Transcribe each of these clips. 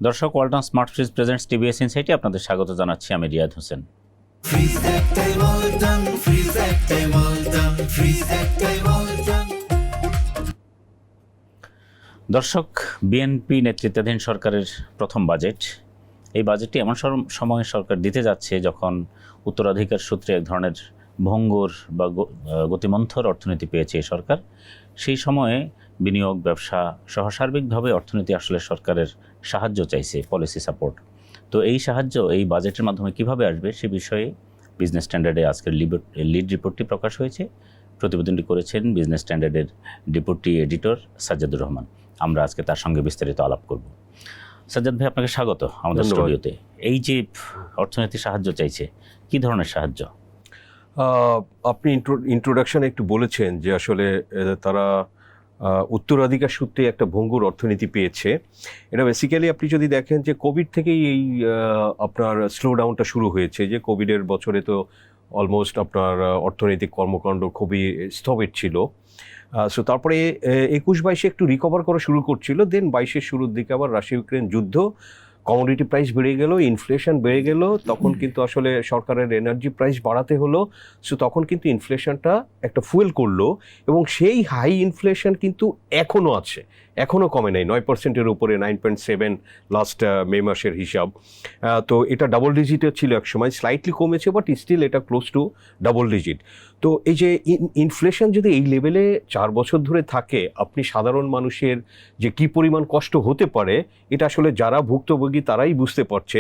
দর্শক, Walton smart fridge presents TVS ইনসাইটে আপনাদের স্বাগত জানাচ্ছি। আমি রিয়াদ হোসেন। দর্শক, বিএনপি নেতৃত্বাধীন সরকারের প্রথম বাজেট। এই বাজেটটি এমন সময় সরকার দিতে যাচ্ছে যখন উত্তরাধিকার সূত্রে এক ধরনের ভঙ্গুর বা গতিমন্থর অর্থনীতি পেয়েছে এই সরকার। সেই সময়ে বিনিয়োগ, ব্যবসা সহ সার্বিকভাবে অর্থনীতি আসলে সরকারের সাহায্য চাইছে, পলিসি সাপোর্ট। তো এই সাহায্য এই বাজেটের মাধ্যমে কিভাবে আসবে সে বিষয়ে বিজনেস স্ট্যান্ডার্ডে আজকের লিড রিপোর্টটি প্রকাশ হয়েছে। প্রতিবেদনটি করেছেন বিজনেস স্ট্যান্ডার্ডের ডেপুটি এডিটর সাজ্জাদুর রহমান। আমরা আজকে তার সঙ্গে বিস্তারিত আলাপ করব। সাজ্জাদ ভাই, আপনাকে স্বাগত আমাদের স্টুডিওতে। এই যে অর্থনীতি সাহায্য চাইছে, কি ধরনের সাহায্য? আপনি ইন্ট্রোডাকশনে একটু বলেছেন যে আসলে তারা উত্তরাধিকার সূত্রে একটা ভঙ্গুর অর্থনীতি পেয়েছে। এটা বেসিক্যালি আপনি যদি দেখেন যে কোভিড থেকেই এই আপনার স্লো ডাউনটা শুরু হয়েছে। যে কোভিডের বছরে তো অলমোস্ট আপনার অর্থনৈতিক কর্মকাণ্ড খুবই স্থবির ছিল। সো তারপরে 21-22 একটু রিকভার করা শুরু করছিল। দেন 22-এর শুরুর দিকে আবার রাশিয়া ইউক্রেন যুদ্ধ, কমোডিটি প্রাইস বেড়ে গেল, ইনফ্লেশন বেড়ে গেল। তখন কিন্তু আসলে সরকারের এনার্জি প্রাইস বাড়াতে হলো। সো তখন কিন্তু ইনফ্লেশনটা একটা ফুয়েল করলো, এবং সেই হাই ইনফ্লেশন কিন্তু এখনও আছে, এখনও কমে নাই। 9%-এর উপরে, 9.7 লাস্ট মে মাসের হিসাব। তো এটা ডাবল ডিজিটের ছিল এক সময়, স্লাইটলি কমেছে, বাট স্টিল এটা ক্লোজ টু ডাবল ডিজিট। তো এই যে ইনফ্লেশন যদি এই লেভেলে 4 বছর ধরে থাকে, আপনি সাধারণ মানুষের যে কী পরিমাণ কষ্ট হতে পারে এটা আসলে যারা ভুক্তভোগী তারাই বুঝতে পারছে।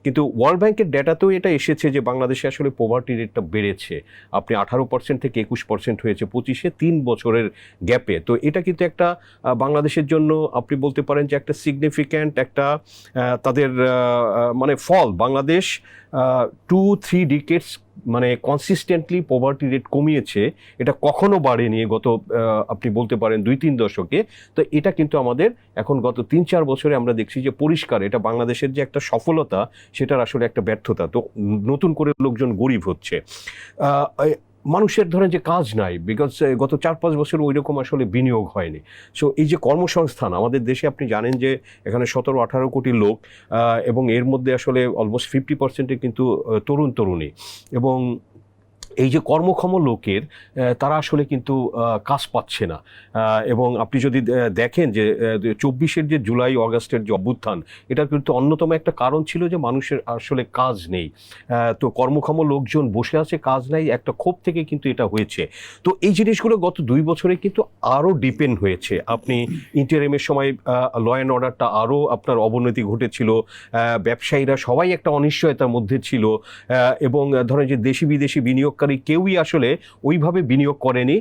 কিন্তু ওয়ার্ল্ড ব্যাংকের ডেটাতেও এটা এসেছে যে বাংলাদেশে আসলে পভার্টি রেটটা বেড়েছে। আপনি 18% থেকে 21% হয়েছে 25-এ, 3 বছরের গ্যাপে। তো এটা কিন্তু একটা বাংলাদেশের জন্য আপনি বলতে পারেন যে একটা সিগনিফিক্যান্ট একটা তাদের মানে ফল। বাংলাদেশ 2-3 ডিকেডস মানে কনসিস্টেন্টলি পভার্টি রেট কমিয়েছে, এটা কখনো বাড়েনি গত আপনি বলতে পারেন 2-3 দশকে। তো এটা কিন্তু আমাদের এখন গত 3-4 বছরে আমরা দেখছি যে পরিষ্কার এটা বাংলাদেশের যে একটা সফলতা, সেটার আসলে একটা ব্যর্থতা। তো নতুন করে লোকজন গরিব হচ্ছে, মানুষের ধরেন যে কাজ নাই, বিকজ গত 4-5 বছর ওই রকম আসলে বিনিয়োগ হয়নি। সো এই যে কর্মসংস্থান আমাদের দেশে, আপনি জানেন যে এখানে 17-18 কোটি লোক, এবং এর মধ্যে আসলে অলমোস্ট 50% কিন্তু তরুণী, এবং এই যে কর্মক্ষম লোকের তারা আসলে কিন্তু কাজ পাচ্ছে না। এবং আপনি যদি দেখেন যে 24-এর যে জুলাই অগাস্টের যে অভ্যুত্থান, এটা কিন্তু অন্যতম একটা কারণ ছিল যে মানুষের আসলে কাজ নেই। তো কর্মক্ষম লোকজন বসে আছে, কাজ নাই, একটা ক্ষোভ থেকে কিন্তু এটা হয়েছে। তো এই জিনিসগুলো গত 2 বছরে কিন্তু আরও ডিপেন্ড হয়েছে। আপনি ইন্টারিমের সময় ল অ্যান্ড অর্ডারটা আরও আপনার অবনতি ঘটেছিল, ব্যবসায়ীরা সবাই একটা অনিশ্চয়তার মধ্যে ছিল, এবং ধরেন যে দেশি বিদেশি বিনিয়োগকারী কেউই আসলে ওইভাবে বিনিয়োগ করেনি,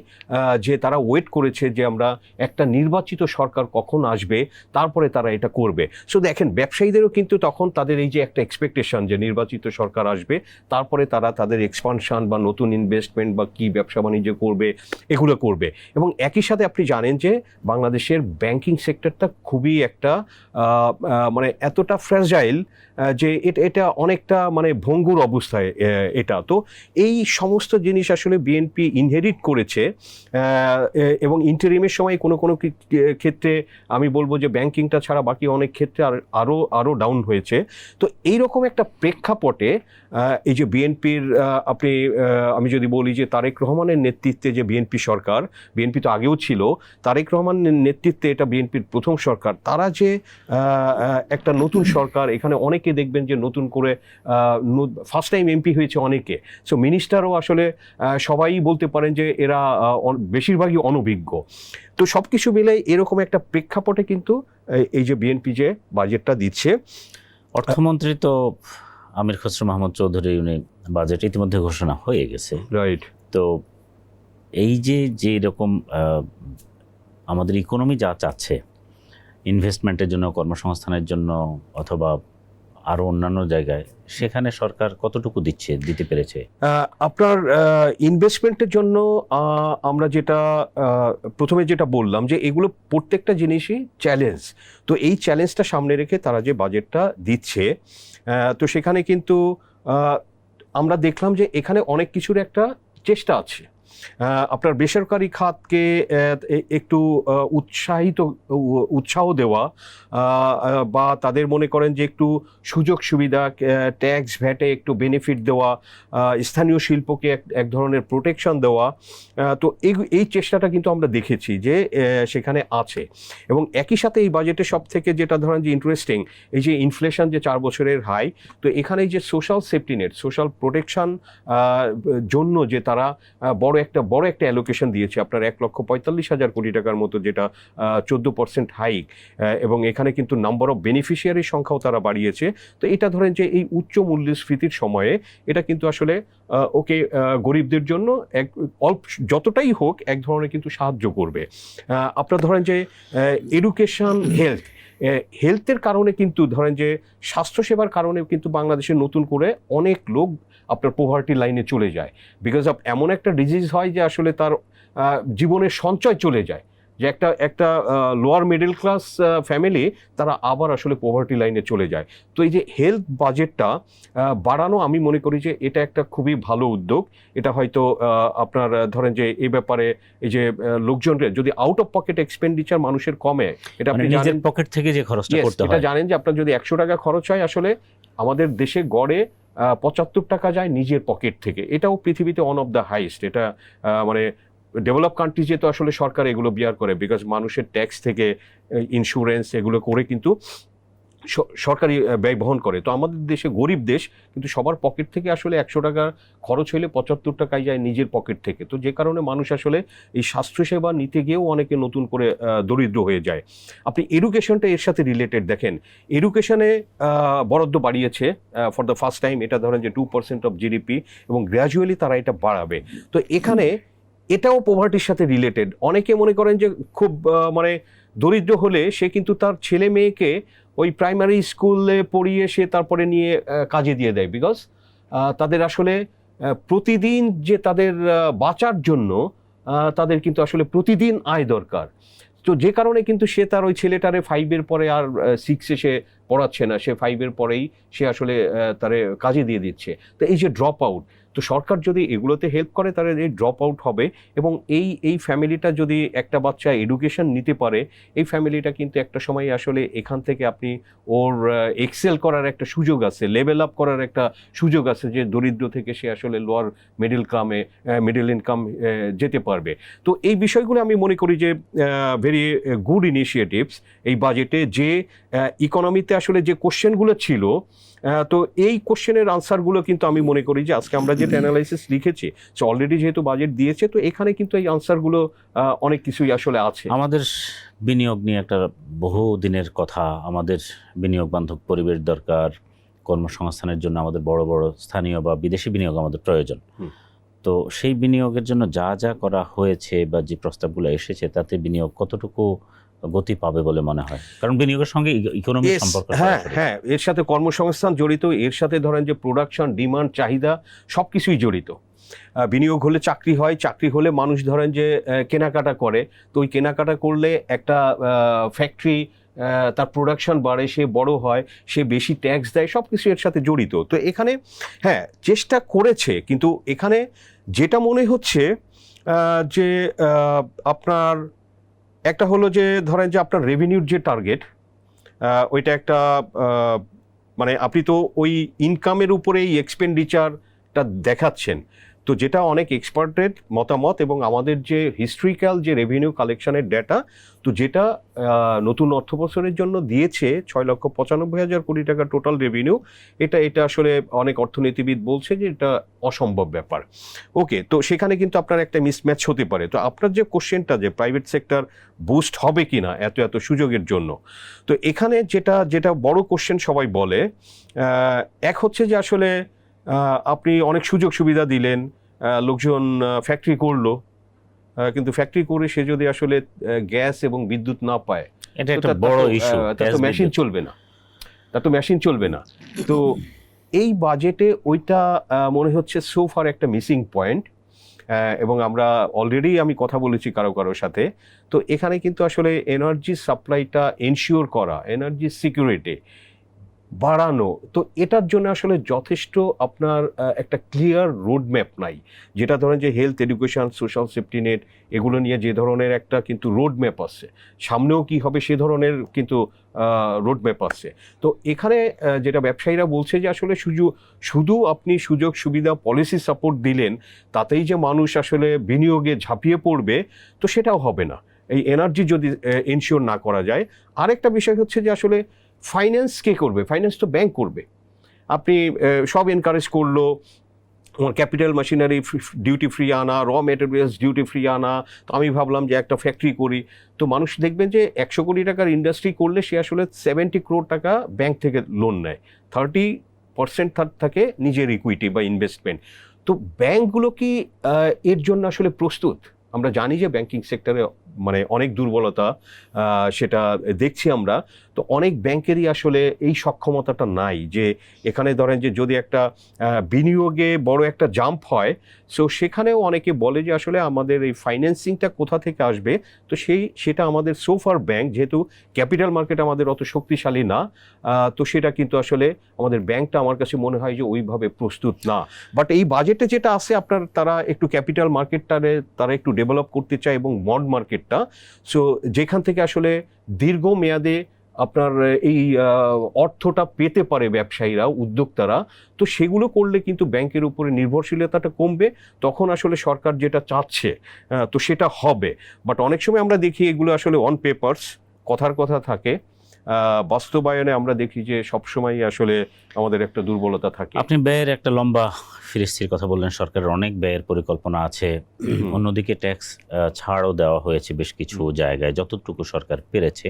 যে তারা ওয়েট করেছে যে আমরা একটা নির্বাচিত সরকার কখন আসবে তারপরে তারা এটা করবে। সো দেখেন, ব্যবসায়ীদেরও কিন্তু তখন তাদের এই যে একটা এক্সপেকটেশন যে নির্বাচিত সরকার আসবে, তারপরে তারা তাদের এক্সপানশন বা নতুন ইনভেস্টমেন্ট বা কি ব্যবসা বাণিজ্য করবে এগুলো করবে। এবং একই সাথে আপনি জানেন যে বাংলাদেশের ব্যাংকিং সেক্টরটা খুবই একটা মানে এতটা ফ্র্যাজাইল যে এটা অনেকটা মানে ভঙ্গুর অবস্থায় এটা। তো এই সমস্ত জিনিস আসলে বিএনপি ইনহেরিট করেছে, এবং ইন্টারিমের সময় কোনো ক্ষেত্রে আমি বলবো যে ব্যাংকিংটা ছাড়া বাকি অনেক ক্ষেত্রে আরও ডাউন হয়েছে। তো এইরকম একটা প্রেক্ষাপটে এই যে বিএনপির আমি যদি বলি যে তারেক রহমানের নেতৃত্বে যে বিএনপি সরকার, বিএনপি তো আগেও ছিল, তারেক রহমানের নেতৃত্বে এটা বিএনপির প্রথম সরকার, তারা যে একটা নতুন সরকার, এখানে অনেকে দেখবেন যে নতুন করে ফার্স্ট টাইম এমপি হয়েছে অনেকে। সো মিনিস্টারও আসলে সবাই বলতে পারেন যে এরা বেশিরভাগই অনভিজ্ঞ। তো সব কিছু মিলে এরকম একটা প্রেক্ষাপটে কিন্তু এই যে বিএনপি যে বাজেটটা দিচ্ছে, অর্থমন্ত্রী তো আমির খসরু মাহমুদ চৌধুরী, উনি বাজেট ইতিমধ্যে ঘোষণা হয়ে গেছে, রাইট? তো এই যে এরকম আমাদের ইকোনমি যা চাচ্ছে ইনভেস্টমেন্টের জন্য, কর্মসংস্থানের জন্য, অথবা আরও অন্যান্য জায়গায়, সেখানে সরকার কতটুকু দিতে পেরেছে? আপনার ইনভেস্টমেন্টের জন্য আমরা যেটা প্রথমে যেটা বললাম যে এগুলো প্রত্যেকটা জিনিসই চ্যালেঞ্জ। তো এই চ্যালেঞ্জটা সামনে রেখে তারা যে বাজেটটা দিচ্ছে, তো সেখানে কিন্তু আমরা দেখলাম যে এখানে অনেক কিছুর একটা চেষ্টা আছে। আপনার বেসরকারি খাতকে একটু উৎসাহ দেওয়া, বা তাদের মনে করেন যে একটু সুযোগ সুবিধা, ট্যাক্স ভ্যাটে একটু বেনিফিট দেওয়া, স্থানীয় শিল্পকে এক ধরনের প্রোটেকশন দেওয়া। তো এই চেষ্টাটা কিন্তু আমরা দেখেছি যে সেখানে আছে। এবং একই সাথে এই বাজেটে সব থেকে যেটা ধরেন যে ইন্টারেস্টিং, এই যে ইনফ্লেশন যে 4 বছরের হাই, তো এখানে যে social safety net, social protection জন্য যে তারা বড় একটা অ্যালোকেশন দিয়েছে আপনার 1,45,000 কোটি টাকার মতো, যেটা 14% হাইক, এবং এখানে কিন্তু নাম্বার অফ বেনিফিশিয়ারির সংখ্যাও তারা বাড়িয়েছে। তো এটা ধরেন যে এই উচ্চ মূল্যস্ফীতির সময়ে এটা কিন্তু আসলে ওকে গরিবদের জন্য যতটাই হোক এক ধরনের কিন্তু সাহায্য করবে। আপনার ধরেন যে এডুকেশন, হেলথের কারণে কিন্তু ধরেন যে স্বাস্থ্যসেবার কারণে কিন্তু বাংলাদেশে নতুন করে অনেক লোক আপনার পোভার্টি লাইনে চলে যায়, বিকজ অফ এমন একটা ডিজিজ হয় যে আসলে তার জীবনের সঞ্চয় চলে যায়, যে একটা লোয়ার মিডল ক্লাস ফ্যামিলি তারা আবার আসলে পোভার্টি লাইনে চলে যায়। তো এই যে হেলথ বাজেটটা বাড়ানো, আমি মনে করি যে এটা একটা খুবই ভালো উদ্যোগ। এটা হয়তো আপনার ধরেন যে এই ব্যাপারে এই যে লোকজনের যদি আউট অফ পকেট এক্সপেন্ডিচার মানুষের কমে, এটা আপনি নিজের পকেট থেকে যে খরচটা করতে হয়, এটা জানেন যে আপনার যদি 100 টাকা খরচ হয়, আসলে আমাদের দেশে গড়ে 75 টাকা যায় নিজের পকেট থেকে। এটাও পৃথিবীতে ওয়ান অফ দ্য হাইস্ট। এটা মানে ডেভেলপ কান্ট্রিজে তো আসলে সরকার এগুলো বিয়ার করে, বিকজ মানুষের ট্যাক্স থেকে ইন্স্যুরেন্স এগুলো করে কিন্তু সরকারি ব্যয় বহন করে। তো আমাদের দেশে গরিব দেশ, কিন্তু সবার পকেট থেকে আসলে 100 টাকা খরচ হলে 75 টাকায় যায় নিজের পকেট থেকে। তো যে কারণে মানুষ আসলে এই স্বাস্থ্যসেবা নিতে গিয়েও অনেকে নতুন করে দরিদ্র হয়ে যায়। আপনি এডুকেশনটা এর সাথে রিলেটেড দেখেন, এডুকেশনে বরাদ্দ বাড়িয়েছে ফর দ্য ফার্স্ট টাইম, এটা ধরেন যে 2% অফ জিডিপি, এবং গ্র্যাজুয়ালি তারা এটা বাড়াবে। তো এখানে এটাও পভার্টির সাথে রিলেটেড। অনেকে মনে করেন যে খুব মানে দরিদ্র হলে সে কিন্তু তার ছেলে মেয়েকে ওই প্রাইমারি স্কুলে পড়িয়ে সে তারপরে নিয়ে কাজে দিয়ে দেয়, বিকজ তাদের আসলে প্রতিদিন যে তাদের বাঁচার জন্য তাদের কিন্তু আসলে প্রতিদিন আয় দরকার। তো যে কারণে কিন্তু সে তার ওই ছেলেটারে 5-এর পরে আর 6-এ সে পড়াচ্ছে না, সে 5-এর পরেই সে আসলে তারে কাজে দিয়ে দিচ্ছে। তো এই যে ড্রপ আউট, তো সরকার যদি এগুলোতে হেল্প করে তাহলে এই ড্রপ আউট হবে, এবং এই ফ্যামিলিটা যদি একটা বাচ্চা এডুকেশন নিতে পারে, এই ফ্যামিলিটা কিন্তু একটা সময় আসলে এখান থেকে আপনি ওর এক্সেল করার একটা সুযোগ আছে, লেভেল আপ করার একটা সুযোগ আছে, যে দরিদ্র থেকে সে আসলে লোয়ার মিডল ইনকাম যেতে পারবে। তো এই বিষয়গুলো আমি মনে করি যে ভেরি গুড ইনিশিয়েটিভস এই বাজেটে, যে ইকোনমিতে আসলে যে কোশ্চেনগুলো ছিল, তো এই কোশ্চেনের আনসারগুলো কিন্তু আমি মনে করি যে আজকে আমরা যেটা অ্যানালাইসিস লিখেছি, সো অলরেডি যেহেতু বাজেট দিয়েছে, তো এখানে কিন্তু এই আনসারগুলো অনেক কিছুই আসলে আছে। আমাদের বিনিয়োগ নিয়ে একটা বহু দিনের কথা, আমাদের বিনিয়োগ বান্ধব পরিবেশ দরকার, কর্মসংস্থানের জন্য আমাদের বড় বড় স্থানীয় বা বিদেশি বিনিয়োগ আমাদের প্রয়োজন। তো সেই বিনিয়োগের জন্য যা যা করা হয়েছে বা যে প্রস্তাবগুলো এসেছে, তাতে বিনিয়োগ কতটুকু গতি পাবে বলে মনে হয়? কারণ বিনিয়োগের সঙ্গে ইকোনমিক সম্পর্ক। হ্যাঁ, এর সাথে কর্মসংস্থান জড়িত, এর সাথে ধরেন যে প্রোডাকশন, ডিমান্ড, চাহিদা সবকিছুই জড়িত। বিনিয়োগ হলে চাকরি হয়, চাকরি হলে মানুষ ধরেন যে কেনাকাটা করে, তো ওই কেনাকাটা করলে একটা ফ্যাক্টরি তার প্রোডাকশন বাড়ে, সে বড় হয়, সে বেশি ট্যাক্স দেয়, সব কিছু এর সাথে জড়িত। তো এখানে হ্যাঁ চেষ্টা করেছে, কিন্তু এখানে যেটা মনে হচ্ছে যে আপনার একটা হলো যে ধরেন যে আপনার রেভিনিউর যে টার্গেট, ওইটা একটা মানে আপনি তো ওই ইনকামের উপরেই এক্সপেন্ডিচারটা দেখাচ্ছেন। তো যেটা অনেক এক্সপার্টের মতামত, এবং আমাদের যে হিস্ট্রিক্যাল যে রেভিনিউ কালেকশনের ডেটা, তো যেটা নতুন অর্থবছরের জন্য দিয়েছে 6,95,000 কোটি টাকা টোটাল রেভিনিউ, এটা আসলে অনেক অর্থনীতিবিদ বলছে যে এটা অসম্ভব ব্যাপার। ওকে, তো সেখানে কিন্তু আপনার একটা মিসম্যাচ হতে পারে। তো আপনার যে কোশ্চেনটা যে প্রাইভেট সেক্টর বুস্ট হবে কিনা এত সুযোগের জন্য, তো এখানে যেটা বড় কোশ্চেন সবাই বলে, এক হচ্ছে যে আসলে আপনি অনেক সুযোগ সুবিধা দিলেন, লোকজন ফ্যাক্টরি করলো, কিন্তু ফ্যাক্টরি করে সে যদি আসলে গ্যাস এবং বিদ্যুৎ না পায়, এটা একটা বড় ইস্যু। তার তো মেশিন চলবে না। তো এই বাজেটে ওইটা মনে হচ্ছে সো ফার একটা মিসিং পয়েন্ট, এবং আমরা অলরেডি আমি কথা বলেছি কারোর সাথে। তো এখানে কিন্তু আসলে এনার্জি সাপ্লাইটা এনশিওর করা, এনার্জি সিকিউরিটি, বাড়ানো, তো এটার জন্য আসলে যথেষ্ট আপনার একটা ক্লিয়ার রোড ম্যাপ নাই, যেটা ধরেন যে health, education, social safety net, এগুলো নিয়ে যে ধরনের একটা কিন্তু রোড ম্যাপ আছে, সামনেও কি হবে সে ধরনের কিন্তু রোড ম্যাপ আছে। তো এখানে যেটা ব্যবসায়ীরা বলছে যে আসলে শুধু আপনি সুযোগ সুবিধা পলিসি সাপোর্ট দিলেন তাতেই যে মানুষ আসলে বিনিয়োগে ঝাঁপিয়ে পড়বে, তো সেটাও হবে না এই এনার্জি যদি এনশিওর না করা যায়। আরেকটা বিষয় হচ্ছে যে আসলে ফাইন্যান্স কে করবে? ফাইন্যান্স তো ব্যাংক করবে। আপনি সব এনকারেজ করলো, আমার ক্যাপিটাল মেশিনারি ডিউটি ফ্রি আনা, র মেটেরিয়ালস ডিউটি ফ্রি আনা, তো আমি ভাবলাম যে একটা ফ্যাক্টরি করি। তো মানুষ দেখবেন যে 100 কোটি টাকার ইন্ডাস্ট্রি করলে সে আসলে 70 crore টাকা ব্যাংক থেকে লোন নেয়, 30% থাকে নিজের ইকুইটি বা ইনভেস্টমেন্ট। তো ব্যাংকগুলো কি এর জন্য আসলে প্রস্তুত? আমরা জানি যে ব্যাংকিং সেক্টরে মানে অনেক দুর্বলতা, সেটা দেখছি আমরা। তো অনেক ব্যাংকেরই আসলে এই সক্ষমতাটা নাই যে এখানে ধরেন যে যদি একটা বিনিয়োগে বড় একটা জাম্প হয়, সো সেখানেও অনেকে বলে যে আসলে আমাদের এই ফাইন্যান্সিংটা কোথা থেকে আসবে। তো সেটা আমাদের সোফার ব্যাংক, যেহেতু ক্যাপিটাল মার্কেট আমাদের অত শক্তিশালী না, তো সেটা কিন্তু আসলে আমাদের ব্যাংকটা আমার কাছে মনে হয় যে ওইভাবে প্রস্তুত না। বাট এই বাজেটে যেটা আছে আপনার, তারা একটু ক্যাপিটাল মার্কেটটারে তারা একটু ডেভেলপ করতে চায় এবং বন্ড মার্কেটটা, সো যেখান থেকে আসলে দীর্ঘমেয়াদে আপনার এই অর্থটা পেতে পারে ব্যবসায়ীরা, উদ্যোক্তারা। তো সেগুলো করলে কিন্তু ব্যাংকের উপরে নির্ভরশীলতাটা কমবে, তখন আসলে সরকার যেটা চাচ্ছে তো সেটা হবে। বাট অনেক সময় আমরা দেখি এগুলো আসলে অন পেপারস, কথার কথা থাকে, বাস্তবায়নে আমরা দেখি যে সবসময় আসলে আমাদের একটা দুর্বলতা থাকে। আপনি ব্যয়ের একটা লম্বা ফিরিস্তির কথা বললেন, সরকারের অনেক ব্যয়ের পরিকল্পনা আছে, অন্যদিকে ট্যাক্স ছাড়ও দেওয়া হয়েছে বেশ কিছু জায়গায় যতটুকু সরকার পেরেছে,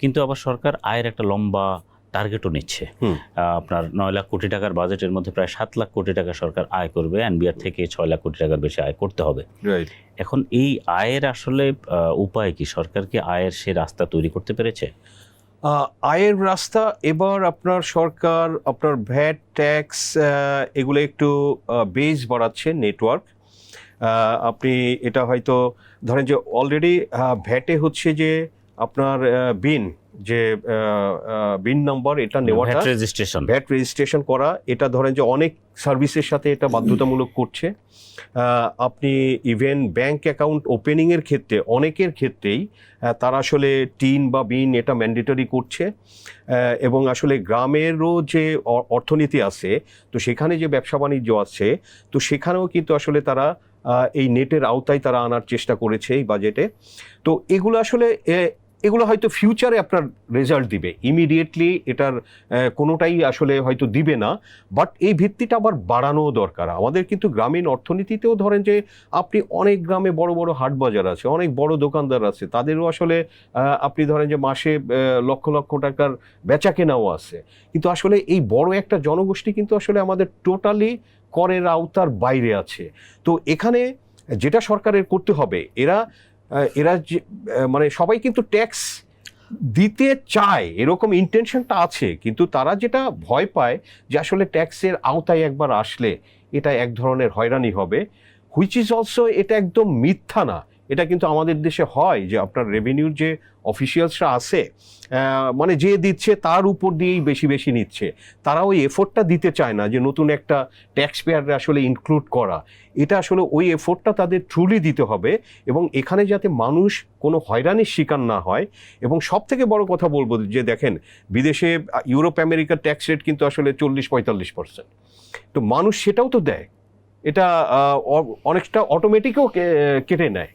কিন্তু আবার সরকার আয়ের একটা লম্বা টার্গেটও নিচ্ছে। আপনার 9 লাখ কোটি টাকার বাজেটের মধ্যে প্রায় 7 লাখ কোটি টাকা সরকার আয় করবে, এনবিআর থেকে 6 লাখ কোটি টাকার বেশি আয় করতে হবে। এখন এই আয়ের আসলে উপায় কি? সরকার কি আয়ের সে রাস্তা তৈরি করতে পেরেছে? আয়ের রাস্তা এবার আপনার সরকার আপনার ভ্যাট, ট্যাক্স এগুলো একটু বেস বাড়াচ্ছে, নেটওয়ার্ক। আপনি এটা হয়তো ধরেন যে অলরেডি ভ্যাটে হচ্ছে যে আপনার বিন নাম্বার এটা নেওয়াটা, ভ্যাট রেজিস্ট্রেশন করা, এটা ধরেন যে অনেক সার্ভিসের সাথে এটা বাধ্যতামূলক করছে। আপনি ইভেন ব্যাংক অ্যাকাউন্ট ওপেনিংয়ের ক্ষেত্রে অনেকের ক্ষেত্রেই তারা আসলে টিন বা বিন এটা ম্যান্ডেটরি করছে। এবং আসলে গ্রামেরও যে অর্থনীতি আছে, তো সেখানে যে ব্যবসা বাণিজ্য আছে, তো সেখানেও কিন্তু আসলে তারা এই নেটের আওতায় তারা আনার চেষ্টা করেছে এই বাজেটে। তো এগুলো হয়তো ফিউচারে আপনার রেজাল্ট দিবে, ইমিডিয়েটলি এটার কোনোটাই আসলে হয়তো দিবে না। বাট এই ভিত্তিটা আবার বাড়ানো দরকার আমাদের। কিন্তু গ্রামীণ অর্থনীতিতেও ধরেন যে আপনি অনেক গ্রামে বড় বড় হাট বাজার আছে, অনেক বড় দোকানদার আছে, তাদেরও আসলে আপনি ধরেন যে মাসে লক্ষ লক্ষ টাকার বেচা কেনাও আছে। কিন্তু আসলে এই বড় একটা জনগোষ্ঠী কিন্তু আসলে আমাদের টোটালি করের আওতার বাইরে আছে। তো এখানে যেটা সরকারের করতে হবে, এরা মানে সবাই কিন্তু ট্যাক্স দিতে চায়, এরকম ইন্টেনশনটা আছে, কিন্তু তারা যেটা ভয় পায় যে আসলে ট্যাক্সের আওতায় একবার আসলে এটা এক ধরনের হয়রানি হবে, হুইচ ইজ অলসো, এটা একদম মিথ্যা না। এটা কিন্তু আমাদের দেশে হয় যে আপনার রেভিনিউর যে অফিসিয়ালসরা আছে, মানে যে দিচ্ছে তার উপর দিয়েই বেশি বেশি নিচ্ছে। তারা ওই এফোর্টটা দিতে চায় না যে নতুন একটা ট্যাক্স পেয়ারে আসলে ইনক্লুড করা। এটা আসলে ওই এফোর্টটা তাদের ট্রুলি দিতে হবে, এবং এখানে যাতে মানুষ কোনো হয়রানির শিকার না হয়। এবং সব থেকে বড় কথা বলবো যে দেখেন, বিদেশে ইউরোপ আমেরিকার ট্যাক্স রেট কিন্তু আসলে 40-45%। তো মানুষ সেটাও তো দেয়, এটা অনেকটা অটোমেটিকও কেটে নেয়।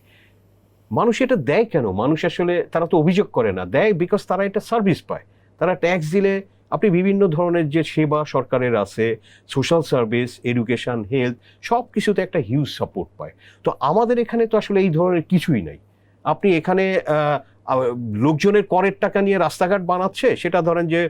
মানুষ এটা দেয় কেন? মানুষ আসলে তারা তো অভিযোগ করে না, দেয় বিকজ তারা এটা সার্ভিস পায়। তারা ট্যাক্স দিলে আপনি বিভিন্ন ধরনের যে সেবা সরকারের আছে, সোশ্যাল সার্ভিস, এডুকেশন, হেলথ, সব কিছুতে একটা হিউজ সাপোর্ট পায়। তো আমাদের এখানে তো আসলে এই ধরনের কিছুই নাই। আপনি এখানে লোকজনের করের টাকা নিয়ে রাস্তাঘাট বানাচ্ছে, সেটা ধরেন যে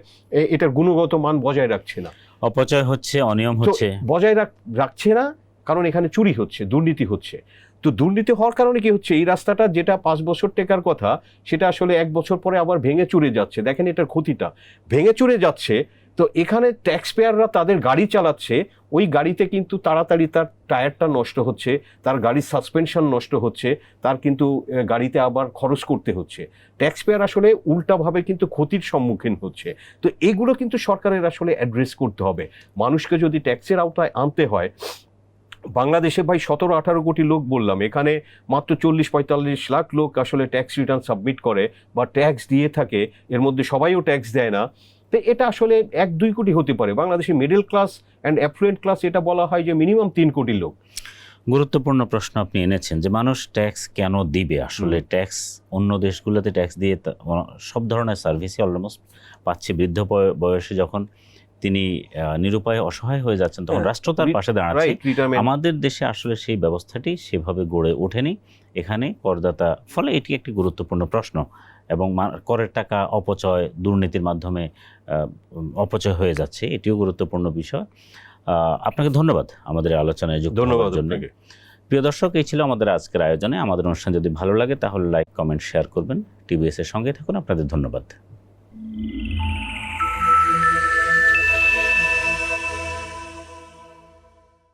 এটার গুণগত মান বজায় রাখছে না, অপচয় হচ্ছে, অনিয়ম হচ্ছে, বজায় রাখছে না, কারণ এখানে চুরি হচ্ছে, দুর্নীতি হচ্ছে। তো দুর্নীতি হওয়ার কারণে কি হচ্ছে, এই রাস্তাটা যেটা 5 বছর টেকার কথা, সেটা আসলে 1 বছর পরে আবার ভেঙে চুরে যাচ্ছে। দেখেন এটার ক্ষতিটা, ভেঙে চুরে যাচ্ছে, তো এখানে ট্যাক্স পেয়াররা তাদের গাড়ি চালাচ্ছে, ওই গাড়িতে কিন্তু তাড়াতাড়ি তার টায়ারটা নষ্ট হচ্ছে, তার গাড়ির সাসপেনশন নষ্ট হচ্ছে, তার কিন্তু গাড়িতে আবার খরচ করতে হচ্ছে। ট্যাক্স পেয়ার আসলে উল্টাভাবে কিন্তু ক্ষতির সম্মুখীন হচ্ছে। তো এগুলো কিন্তু সরকারের আসলে অ্যাড্রেস করতে হবে। মানুষকে যদি ট্যাক্সের আওতায় আনতে হয়, বাংলাদেশে ভাই 17-18 কোটি লোক বললাম, এখানে মাত্র 40-45 লাখ লোক আসলে ট্যাক্স রিটার্ন সাবমিট করে বা ট্যাক্স দিয়ে থাকে, এর মধ্যে সবাইও ট্যাক্স দেয় না। তো এটা আসলে 1-2 কোটি হতে পারে। বাংলাদেশে middle class and effluent class এটা বলা হয় যে মিনিমাম 3 কোটি লোক। গুরুত্বপূর্ণ প্রশ্ন আপনি এনেছেন যে মানুষ ট্যাক্স কেন দিবে। আসলে ট্যাক্স অন্য দেশগুলোতে ট্যাক্স দিয়ে সব ধরনের সার্ভিসই অলমোস্ট পাচ্ছে। বৃদ্ধ বয়সে যখন তিনি নিরুপায় অসহায় হয়ে যাচ্ছেন তখন রাষ্ট্র তার পাশে দাঁড়াচ্ছে। আমাদের দেশে আসলে সেই ব্যবস্থাটি সেভাবে গড়ে ওঠেনি। এখানে করদাতা, ফলে এটি একটি গুরুত্বপূর্ণ প্রশ্ন এবং করের টাকা অপচয়, দুর্নীতির মাধ্যমে অপচয় হয়ে যাচ্ছে, এটিও গুরুত্বপূর্ণ বিষয়। আপনাকে ধন্যবাদ আমাদের আলোচনায় যুক্ত হওয়ার জন্য। প্রিয় দর্শক, এই ছিল আমাদের আজকের আয়োজনে। আমাদের অনুষ্ঠান যদি ভালো লাগে তাহলে লাইক, কমেন্ট, শেয়ার করবেন। টিবিএস এর সঙ্গে থাকুন। আপনাদের ধন্যবাদ।